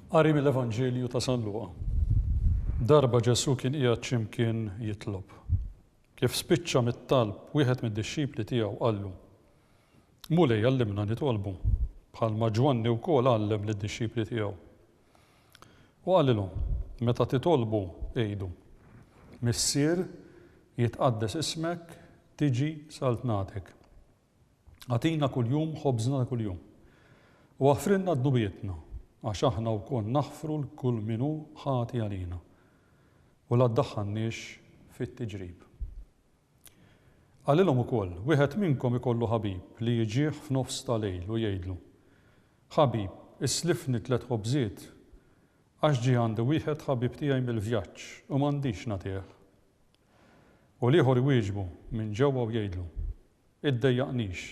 Qari mill-Evanġelju ta' San Luqa. Darba Ġesu kien qiegħed x'imkien jitlob. Kif spiċċa mit-talb wieħed mid-dixxipli tiegħu qallu: Mulej għallimna nitolbu, bħalma Ġwanni wkoll għallem lid-dixxipli tiegħu. U għalilhom: meta titolbu għidu, Missier jitqaddes ismek, tiġi salt nagħtek. Għatina kuljum ħobżna ta' kuljum. U għafrinna d-dubietna, għax aħna wkoll naħfru l-kull minnu ħati għalina. U la ddaħħalniex fit-tiġrib. Għalilhom ukoll: wieħed minnkom ikollu ħabib li jiġih f'nofs ta' lejl u jgħidlu: Ħabib, islifni 3 ħobżiet, għax ġie għandi wieħed ħabib tiegħi mill-vjaġġ u m'għandix nagħtih. U l-ieħor iwieġbu minn ġewwa u jgħidlu: Iddejjaqnix,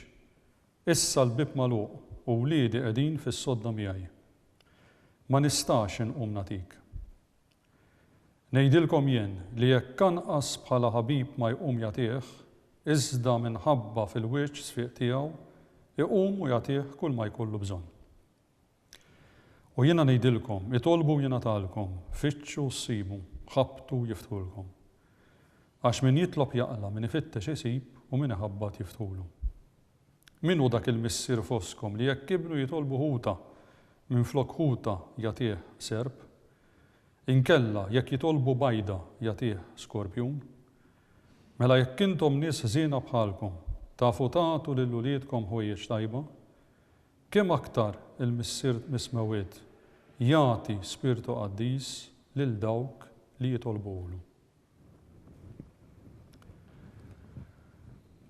issa l-bib magħluq u wliedi qegħdin fis-sodda miegħi. Ma nistax inqum nagħtik. Ngħidilkom jien li jekk anqas bħala ħabib ma jqum jagħtih, iżda minħabba fil-wiċċ sfiq tiegħu iqum u jagħtih kull ma jkollu bżonn. U jiena ngħidilkom, itolbu jingħatalkom, fittxu ssibu, ħabtu jiftħulkom. Għax min jitlob jaqla, min ifittex isib u min iħabbat jiftħulu. Min hu dak il-missier foskom li jekk ibnu jitolbu ħuta minflok ħuta jagħtih serb, inkella jekk jitolbu bajda jagħtih skorpjun? Mela jekk intom nies ħżiena bħalkom tafu tagħtu lil uliedkom ħwejjeġ tajba, kemm aktar il-missier mismewwiet jagħti Spiritu Qaddiż lil dawk li jitolbuhlu.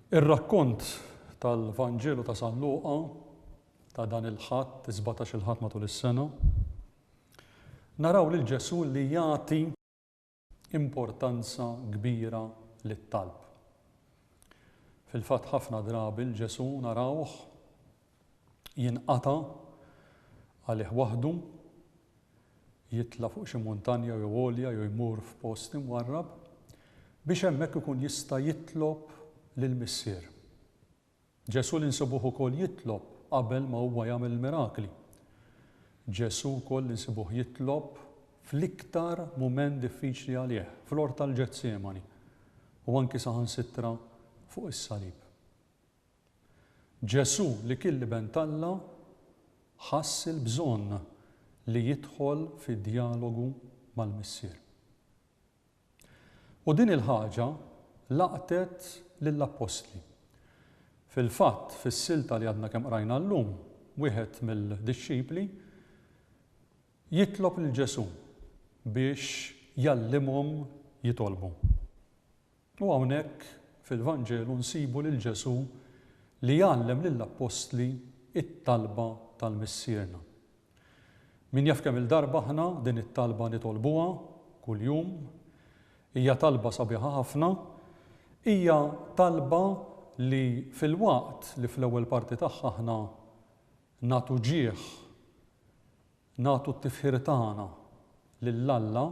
Ir-rakkont tal-Vanġelu ta' San Luqa ta' dan il-ħadd, 17 il-ħadd matul is-sena, naraw lil Ġesu li jagħti importanza kbira lit-talb. Fil-fatt ħafna drabi l-Ġesu narawh jinqata' għalih waħdu, jitla' fuq xi muntanja jew għolja jew jmur f'post imwarrab biex hemmhekk ikun jista' jitlob lill-missier. Ġesu li nsibuh ukoll jitlob qabel ma huwa jagħmel il-mirakli. Ġesu wkoll insibuh jitlob fl-iktar mument diffiċli għalih, fl-ort tal-Ġetsemani, u anki saħansittra fuq is-salib. Ġesu li kien liben Alla ħass il-bżonn li jidħol fid-dialogu mal-missier. U din il-ħaġa laqtet lill-Apostli. Fil-fatt, fis-silta li għadna kemm qrajna llum, wieħed mill-dixxipli jitlob lil Ġesu biex jallimhom jitolbu. U hawnhekk fil-Vanġelu nsibu lil Ġesu li jgħallem lill-Apostli it-talba tal-missierna. Min jaf kemm il-darba aħna din it-talba nitolbuha kuljum, hija talba sabiħa ħafna, hija talba li fil-waqt li fl-ewwel parti tagħha aħna nagħtu ġieħ, nagħtu t-tifħir tagħna lill-Alla,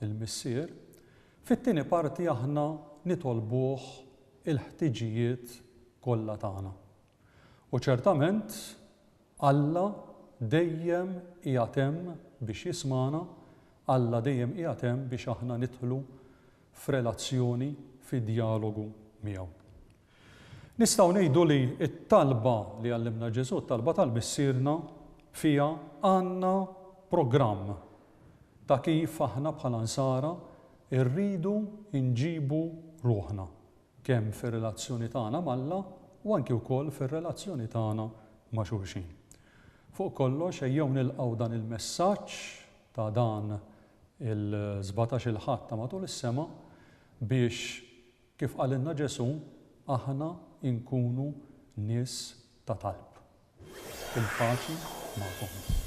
il-missier, fit-tieni parti aħna nitolbuh il-ħtiġijiet kollha tagħna. U ċertament Alla dejjem qiegħed hemm biex jismana, Alla dejjem qiegħed hemm biex aħna nidħlu f'relazzjoni, fid-dialogu miegħu. Nistgħu ngħidu li t-talba li għallimna Ġesu, t-talba tal-missierna fiha għandna programm ta' kif aħna bħala nsara rridu nġibu ruħna kemm fir-relazzjoni tagħna mal-Alla u anke wkoll fir-relazzjoni tagħna ma' xulxin. Fuq kollox ejjew nilqgħu dan il-messaġġ ta' dan il-17 il-ħadd ta' matul is-sema biex kif qalilna Ġesu aħna inkunu nies ta' talb. Il-paċi magħkom.